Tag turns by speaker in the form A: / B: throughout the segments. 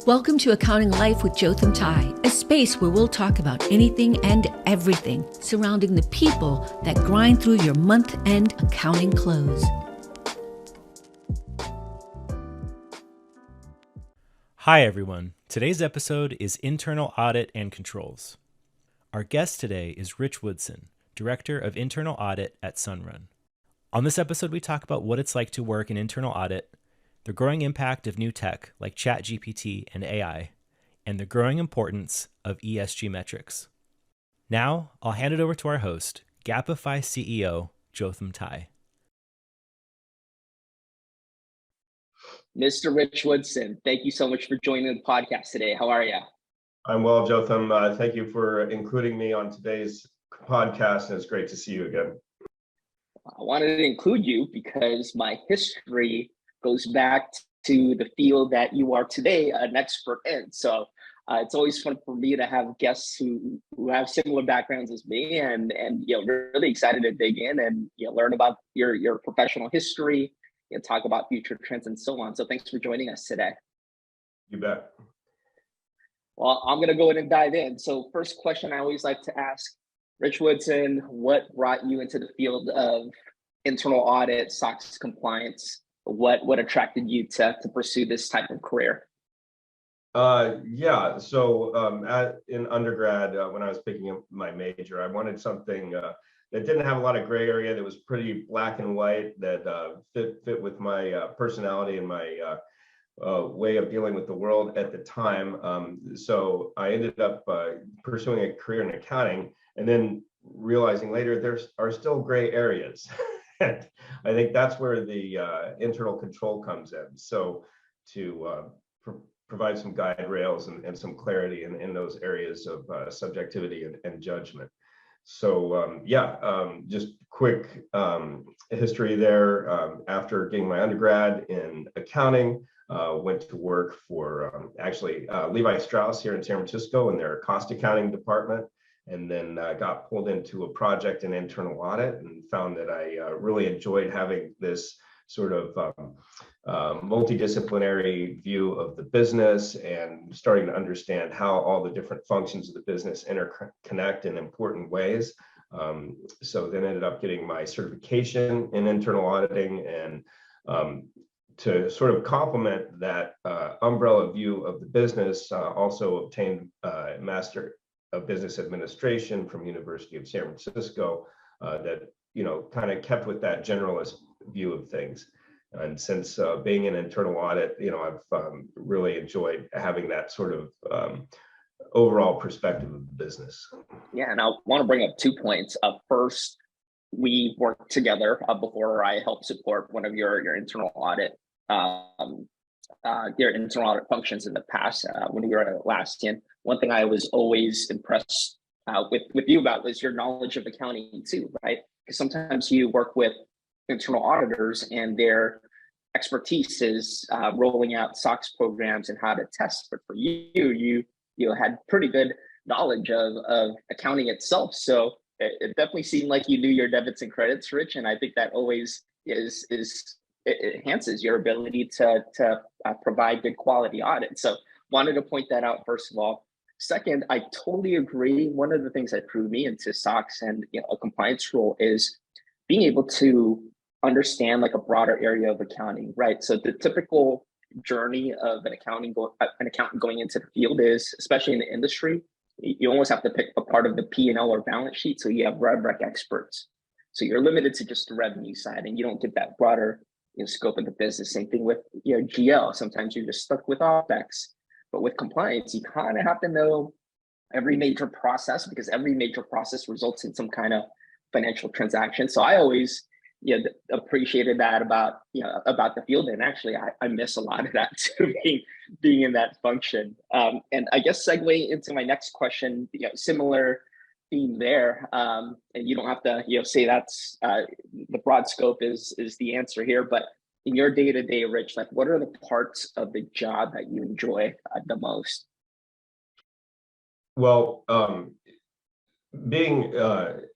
A: Welcome to Accounting Life with Jotham Tai, a space where we'll talk about anything and everything surrounding the people that grind through your month-end accounting close.
B: Hi everyone. Today's episode is Internal Audit and Controls. Our guest today is Rich Woodson, Director of Internal Audit at Sunrun. On this episode, we talk about what it's like to work in internal audit, the growing impact of new tech like ChatGPT and AI, and the growing importance of ESG metrics. Now, I'll hand it over to our host, Gapify CEO, Jotham Tai.
C: Mr. Rich Woodson, thank you so much for joining the podcast today. How are you?
D: I'm well, Jotham. Thank you for including me on today's podcast, and it's great to see you again.
C: I wanted to include you because my history goes back to the field that you are today an expert in. So it's always fun for me to have guests who have similar backgrounds as me, and really excited to dig in and learn about your professional history, talk about future trends and so on. So thanks for joining us today.
D: You bet.
C: Well, I'm going to go ahead and dive in. So first question I always like to ask, Rich Woodson, what brought you into the field of internal audit, SOX compliance? What attracted you to pursue this type of career?
D: In undergrad, when I was picking up my major, I wanted something that didn't have a lot of gray area, that was pretty black and white, that fit with my personality and my way of dealing with the world at the time. So I ended up pursuing a career in accounting, and then realizing later there are still gray areas. And I think that's where the internal control comes in. So to provide some guide rails and some clarity in those areas of subjectivity and judgment. So just quick history there. After getting my undergrad in accounting, went to work for Levi Strauss here in San Francisco in their cost accounting department, and then got pulled into a project in internal audit and found that I really enjoyed having this sort of multidisciplinary view of the business and starting to understand how all the different functions of the business interconnect in important ways. So then ended up getting my certification in internal auditing, and to sort of complement that umbrella view of the business, also obtained a Master of Business Administration from University of San Francisco that kind of kept with that generalist view of things. And since being in internal audit, I've really enjoyed having that sort of overall perspective of the business. Yeah,
C: and I want to bring up 2 points. First, we worked together before I helped support one of your internal audit functions in the past when we were at Atlassian. One thing I was always impressed with you about was your knowledge of accounting too, right? Because sometimes you work with internal auditors and their expertise is rolling out SOX programs and how to test. But for you had pretty good knowledge of accounting itself. So it definitely seemed like you knew your debits and credits, Rich. And I think that always it enhances your ability to provide good quality audit. So wanted to point that out first of all. Second, I totally agree. One of the things that drew me into SOX and a compliance role is being able to understand like a broader area of accounting, right? So the typical journey of an accountant going into the field is, especially in the industry, you almost have to pick a part of the P&L or balance sheet. So you have rev rec experts. So you're limited to just the revenue side, and you don't get that broader scope of the business. Same thing with GL. Sometimes you're just stuck with OpEx. But with compliance, you kind of have to know every major process, because every major process results in some kind of financial transaction. So I always appreciated that about the field, and actually I miss a lot of that too, being in that function. And I guess segue into my next question, similar theme there, and you don't have to say that's the broad scope is the answer here, but in your day-to-day, Rich, like what are the parts of the job that you enjoy the most?
D: Well, being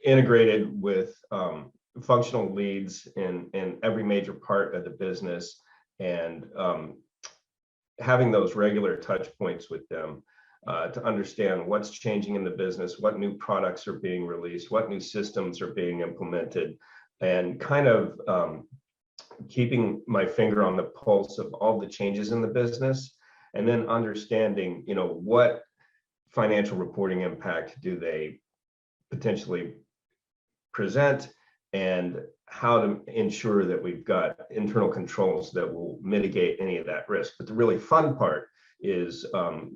D: integrated with functional leads in every major part of the business, and having those regular touch points with them to understand what's changing in the business, what new products are being released, what new systems are being implemented, and kind of keeping my finger on the pulse of all the changes in the business, and then understanding, what financial reporting impact do they potentially present, and how to ensure that we've got internal controls that will mitigate any of that risk. But the really fun part is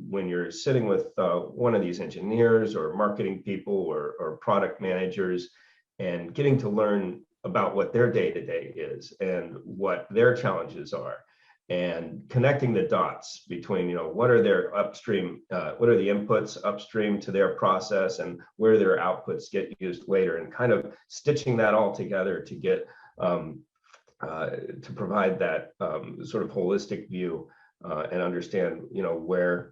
D: when you're sitting with one of these engineers or marketing people or product managers, and getting to learn about what their day-to-day is and what their challenges are, and connecting the dots between, what are their upstream, what are the inputs upstream to their process, and where their outputs get used later, and kind of stitching that all together to get to provide that sort of holistic view and understand, where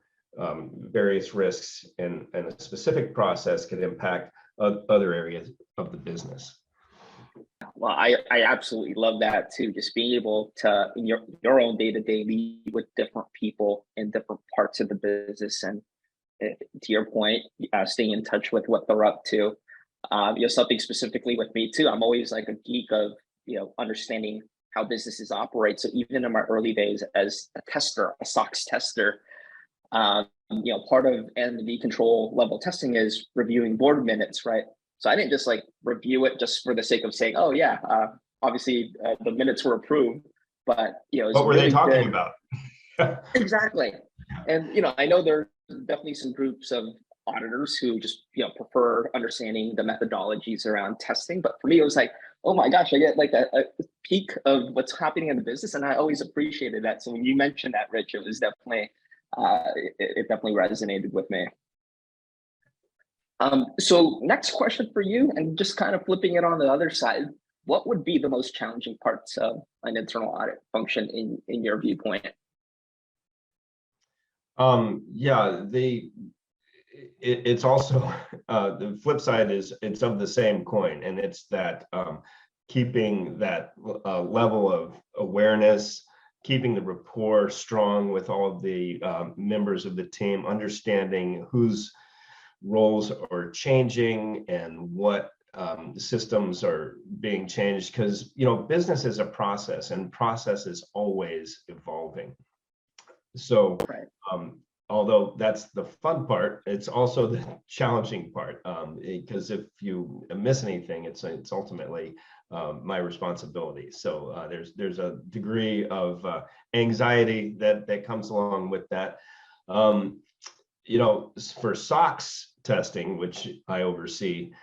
D: various risks and a specific process could impact other areas of the business.
C: Well, I absolutely love that too. Just being able to, in your own day-to-day, meet with different people in different parts of the business, and to your point, staying in touch with what they're up to. Something specifically with me too. I'm always like a geek of understanding how businesses operate. So even in my early days as a tester, a SOX tester, part of N&D control level testing is reviewing board minutes, right? So I didn't just review it just for the sake of saying, oh yeah, obviously the minutes were approved, but
D: what were they talking about?
C: Exactly. And I know there's definitely some groups of auditors who just prefer understanding the methodologies around testing, but for me it was like, oh my gosh, I get a peek of what's happening in the business, and I always appreciated that. So when you mentioned that, Rich, it was definitely it definitely resonated with me. So next question for you, and just kind of flipping it on the other side, what would be the most challenging parts of an internal audit function in your viewpoint?
D: It's also the flip side is it's of the same coin, and it's that keeping that level of awareness, keeping the rapport strong with all of the members of the team, understanding whose roles are changing and what systems are being changed, because business is a process, and process is always evolving. So although that's the fun part, it's also the challenging part, because if you miss anything, it's ultimately my responsibility. So there's a degree of anxiety that comes along with that. For SOX testing, which I oversee,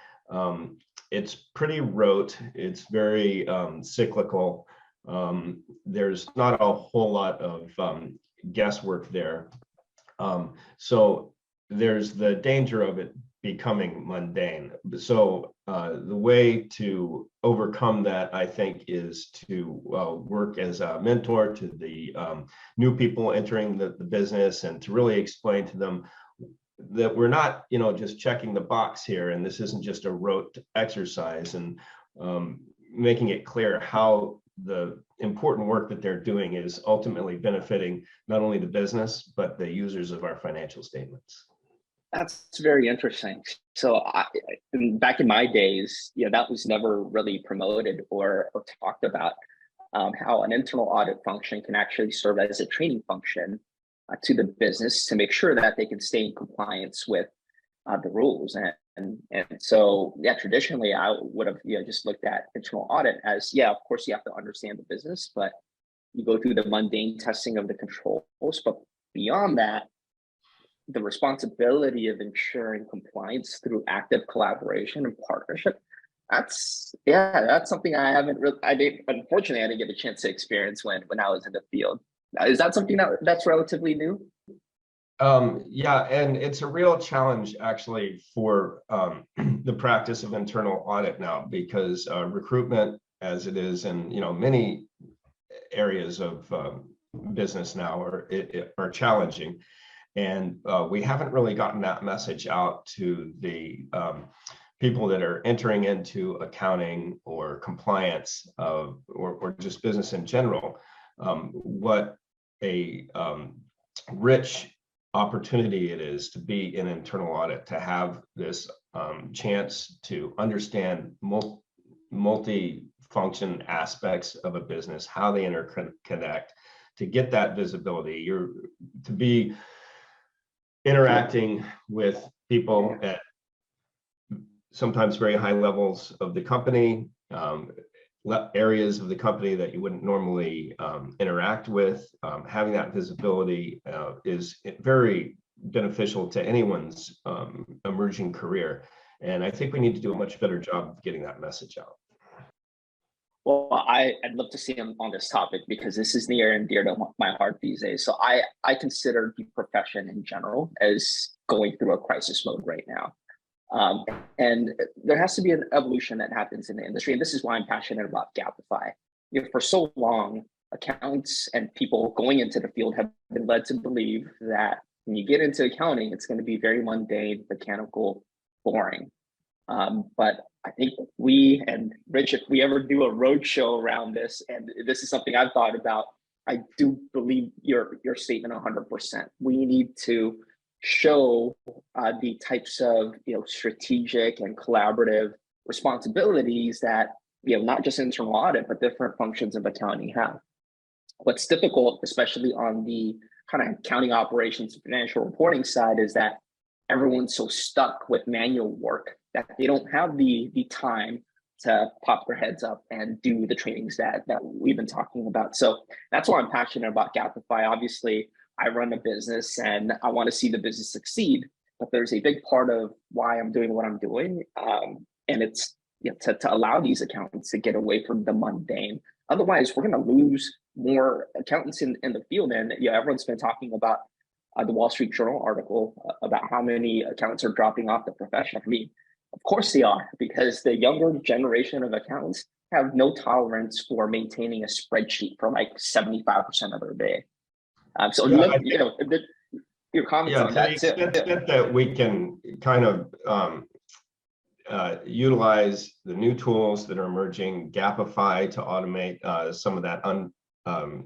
D: it's pretty rote. It's very cyclical. There's not a whole lot of guesswork there. So there's the danger of it becoming mundane. So the way to overcome that, I think, is to work as a mentor to the new people entering the business, and to really explain to them that we're not, just checking the box here, and this isn't just a rote exercise, and making it clear how the important work that they're doing is ultimately benefiting not only the business, but the users of our financial statements.
C: That's very interesting. So back in my days, that was never really promoted or talked about, how an internal audit function can actually serve as a training function to the business to make sure that they can stay in compliance with the rules. And so, traditionally I would have just looked at internal audit as, of course you have to understand the business, but you go through the mundane testing of the controls. But beyond that, the responsibility of ensuring compliance through active collaboration and partnership, that's something unfortunately I didn't get a chance to experience when I was in the field. Is that something that's relatively new?
D: And it's a real challenge actually for the practice of internal audit now, because recruitment, as it is in many areas of business now, are challenging, and we haven't really gotten that message out to the people that are entering into accounting or compliance or just business in general, what a rich opportunity it is to be in internal audit, to have this chance to understand multi-function aspects of a business, how they interconnect, to get that visibility. To be interacting with people at sometimes very high levels of the company, areas of the company that you wouldn't normally interact with. Having that visibility is very beneficial to anyone's emerging career. And I think we need to do a much better job of getting that message out.
C: Well, I'd love to see him on this topic because this is near and dear to my heart these days. So I consider the profession in general as going through a crisis mode right now. And there has to be an evolution that happens in the industry. And this is why I'm passionate about Gapify. For so long, accountants and people going into the field have been led to believe that when you get into accounting, it's going to be very mundane, mechanical, boring. But I think we, and Rich, if we ever do a roadshow around this, and this is something I've thought about, I do believe your statement 100%. We need to show the types of strategic and collaborative responsibilities that not just internal audit but different functions of accounting have. What's difficult, especially on the kind of accounting operations financial reporting side, is that everyone's so stuck with manual work that they don't have the time to pop their heads up and do the trainings that we've been talking about. So that's why I'm passionate about Gapify. Obviously, I run a business and I want to see the business succeed, but there's a big part of why I'm doing what I'm doing. And it's to allow these accountants to get away from the mundane. Otherwise, we're going to lose more accountants in the field. And everyone's been talking about the Wall Street Journal article about how many accountants are dropping off the profession. I mean, of course they are, because the younger generation of accountants have no tolerance for maintaining a spreadsheet for like 75% of their day. So your comments on that too.
D: To the extent that we can kind of utilize the new tools that are emerging, Gapify to automate some of that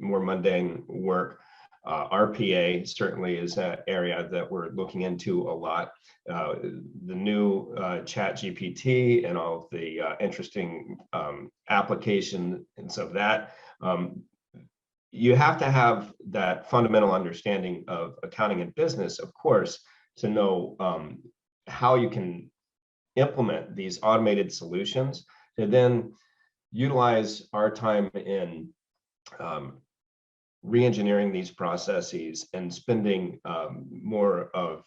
D: more mundane work. RPA certainly is an area that we're looking into a lot. The new ChatGPT and all of the interesting applications of that. You have to have that fundamental understanding of accounting and business, of course, to know how you can implement these automated solutions to then utilize our time in re-engineering these processes and spending more of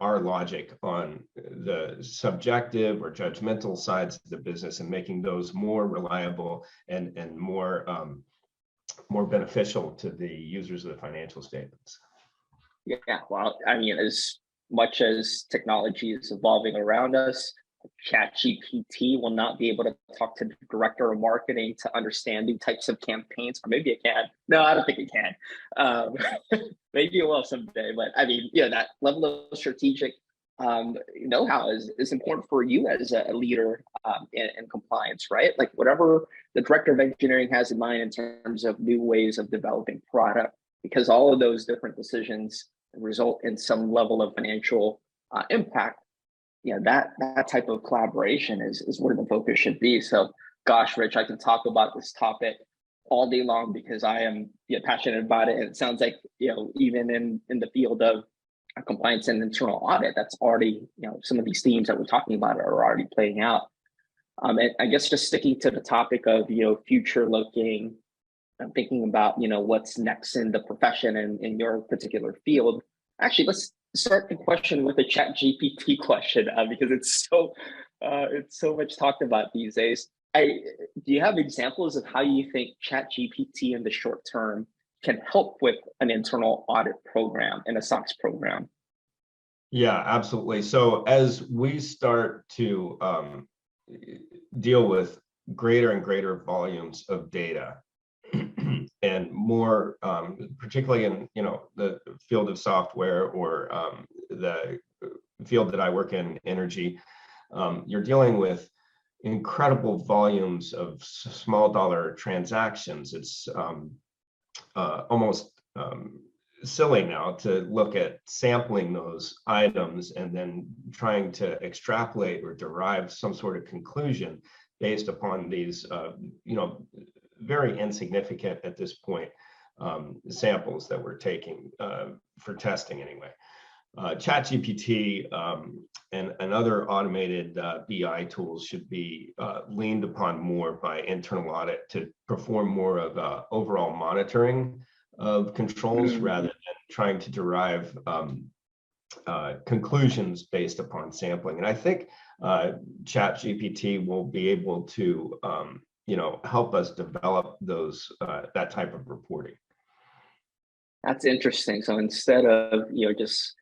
D: our logic on the subjective or judgmental sides of the business and making those more reliable and more beneficial to the users of the financial statements.
C: Yeah, well, I mean, as much as technology is evolving around us, ChatGPT will not be able to talk to the director of marketing to understand new types of campaigns, or maybe it can. No, I don't think it can. Maybe it will someday, but I mean, that level of strategic know-how is important for you as a leader in compliance, right? Like whatever the director of engineering has in mind in terms of new ways of developing product, because all of those different decisions result in some level of financial impact. That type of collaboration is where the focus should be. So gosh, Rich, I can talk about this topic all day long because I am passionate about it. And it sounds like, even in the field of compliance and internal audit, that's already, some of these themes that we're talking about are already playing out. And I guess just sticking to the topic of, future looking, I'm thinking about, what's next in the profession and in your particular field. Actually, let's start the question with a ChatGPT question because it's so much talked about these days. Do you have examples of how you think ChatGPT in the short term can help with an internal audit program and a SOX program?
D: Yeah, absolutely. So as we start to deal with greater and greater volumes of data, and more, particularly in the field of software or the field that I work in, energy, you're dealing with incredible volumes of small dollar transactions. It's almost silly now to look at sampling those items and then trying to extrapolate or derive some sort of conclusion based upon these, very insignificant at this point samples that we're taking for testing anyway. ChatGPT and other automated BI tools should be leaned upon more by internal audit to perform more of overall monitoring of controls rather than trying to derive conclusions based upon sampling. And I think ChatGPT will be able to, help us develop those that type of reporting.
C: That's interesting. So instead of just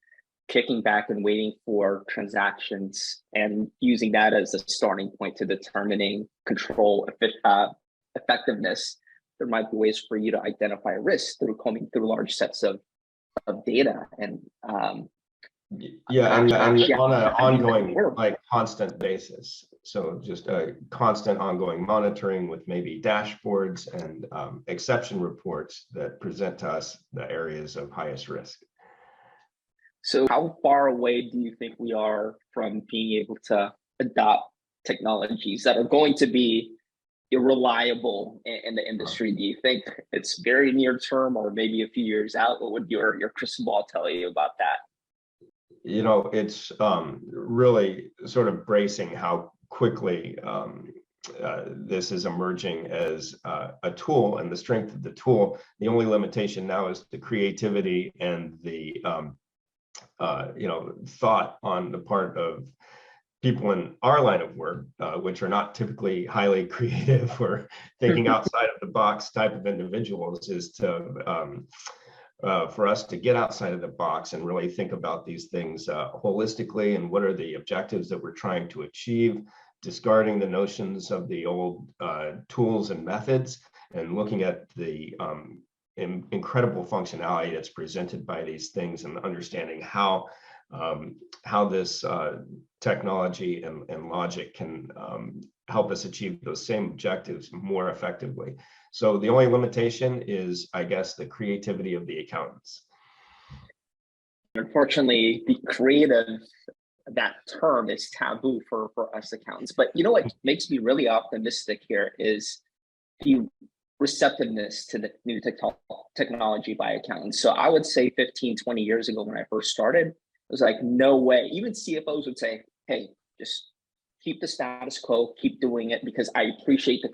C: kicking back and waiting for transactions and using that as a starting point to determining control effectiveness, there might be ways for you to identify risk through combing through large sets of data and
D: on an ongoing, like, constant basis. So just a constant ongoing monitoring with maybe dashboards and exception reports that present to us the areas of highest risk.
C: So how far away do you think we are from being able to adopt technologies that are going to be reliable in the industry? Do you think it's very near term or maybe a few years out? What would your crystal ball tell you about that?
D: It's really sort of bracing how quickly this is emerging as a tool, and the strength of the tool. The only limitation now is the creativity and the thought on the part of people in our line of work, which are not typically highly creative or thinking outside of the box type of individuals, is to for us to get outside of the box and really think about these things holistically, and what are the objectives that we're trying to achieve, discarding the notions of the old tools and methods, and looking at the incredible functionality that's presented by these things, and understanding how this technology and logic can help us achieve those same objectives more effectively. So the only limitation is, I guess, the creativity of the accountants.
C: Unfortunately, the creative, that term is taboo for us accountants. But what makes me really optimistic here is the receptiveness to the new technology by accountants. So I would say 15, 20 years ago when I first started, it was like, no way. Even CFOs would say, hey, just keep the status quo, keep doing it, because I appreciate the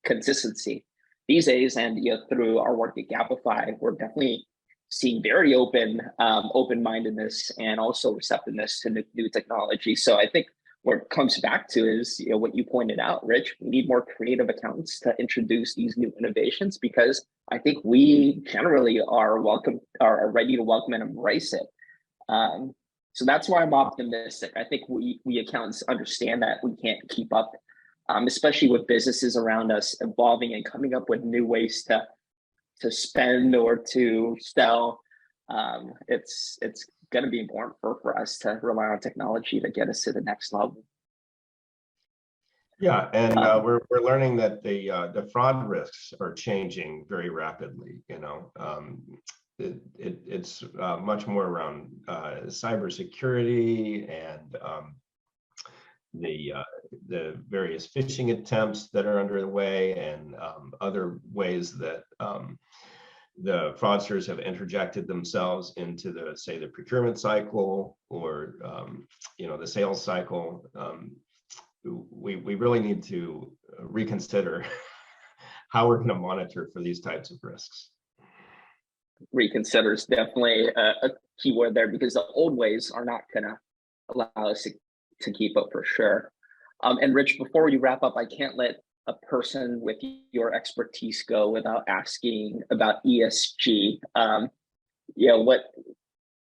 C: consistency. These days, and through our work at Gapify, we're definitely seeing very open-mindedness and also receptiveness to new technology. So I think what it comes back to is what you pointed out, Rich. We need more creative accountants to introduce these new innovations, because I think we generally are ready to welcome and embrace it. So that's why I'm optimistic. I think we accountants understand that we can't keep up, especially with businesses around us evolving and coming up with new ways to spend or to sell. It's going to be important for us to rely on technology to get us to the next level.
D: Yeah, and we're learning that the fraud risks are changing very rapidly. It's much more around cybersecurity and the various phishing attempts that are underway, and other ways that the fraudsters have interjected themselves into the procurement cycle, or the sales cycle. We really need to reconsider how we're going to monitor for these types of risks.
C: Reconsider is definitely a key word there, because the old ways are not going to allow us to keep up, for sure. And Rich, before we wrap up, I can't let a person with your expertise go without asking about ESG.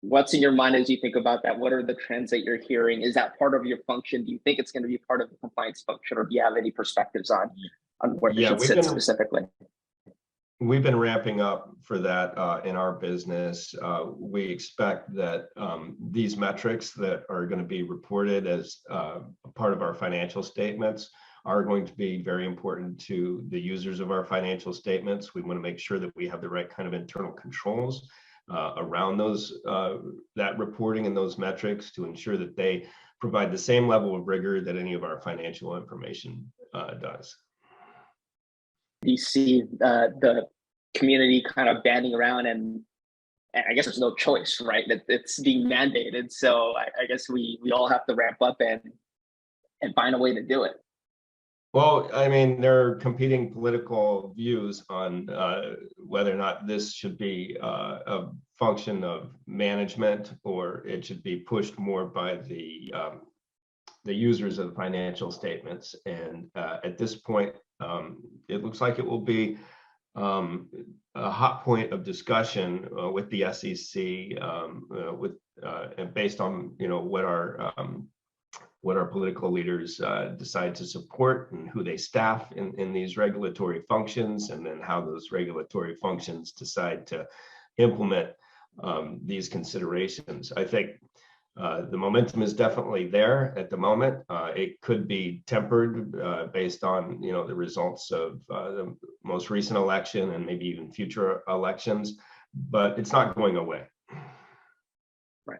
C: What's in your mind as you think about that? What are the trends that you're hearing? Is that part of your function? Do you think it's going to be part of the compliance function, or do you have any perspectives on where it should sit specifically?
D: We've been ramping up for that in our business. We expect that these metrics that are going to be reported as part of our financial statements are going to be very important to the users of our financial statements. We want to make sure that we have the right kind of internal controls around those that reporting and those metrics to ensure that they provide the same level of rigor that any of our financial information does.
C: You see the community kind of banding around, and I guess there's no choice, right? It's being mandated. So I guess we all have to ramp up and find a way to do it.
D: Well, I mean, there are competing political views on whether or not this should be a function of management or it should be pushed more by the users of the financial statements. And at this point, it looks like it will be a hot point of discussion with the SEC, and based on what our political leaders decide to support and who they staff in these regulatory functions, and then how those regulatory functions decide to implement these considerations. I think the momentum is definitely there at the moment. It could be tempered based on the results of the most recent election and maybe even future elections, but it's not going away.
C: Right.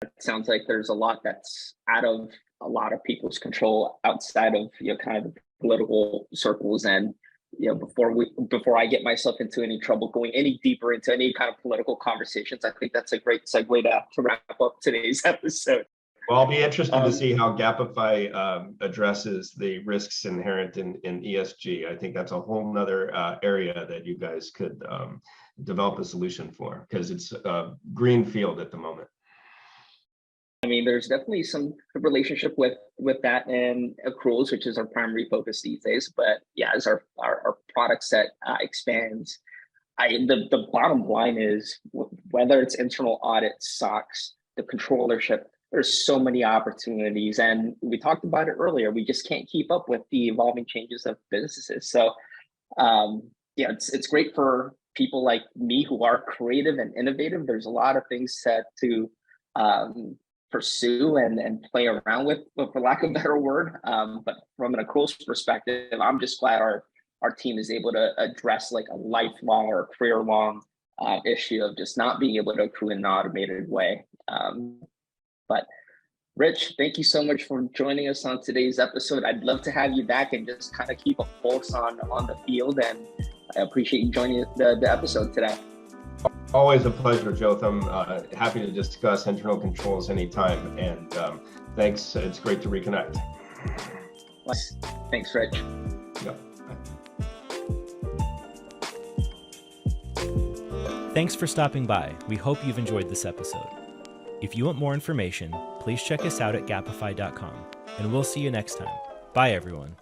C: It sounds like there's a lot that's out of a lot of people's control, outside of kind of the political circles. And before I get myself into any trouble going any deeper into any kind of political conversations, I think that's a great segue to wrap up today's episode.
D: Well, I'll be interested to see how Gapify addresses the risks inherent in ESG. I think that's a whole nother area that you guys could develop a solution for, because it's a green field at the moment.
C: I mean, there's definitely some relationship with that and accruals, which is our primary focus these days. But yeah, as our product set expands, the bottom line is, whether it's internal audit, SOX, the controllership, there's so many opportunities. And we talked about it earlier. We just can't keep up with the evolving changes of businesses. So it's great for people like me who are creative and innovative. There's a lot of things to pursue and play around with, for lack of a better word. But from an accruals perspective, I'm just glad our team is able to address like a lifelong or career long issue of just not being able to accrue in an automated way. But Rich, thank you so much for joining us on today's episode. I'd love to have you back and just kind of keep a pulse on the field. And I appreciate you joining the episode today.
D: Always a pleasure, Jotham. Happy to discuss internal controls anytime. And thanks. It's great to reconnect.
C: Thanks, Rich.
D: Yep.
B: Thanks for stopping by. We hope you've enjoyed this episode. If you want more information, please check us out at Gapify.com, and we'll see you next time. Bye, everyone.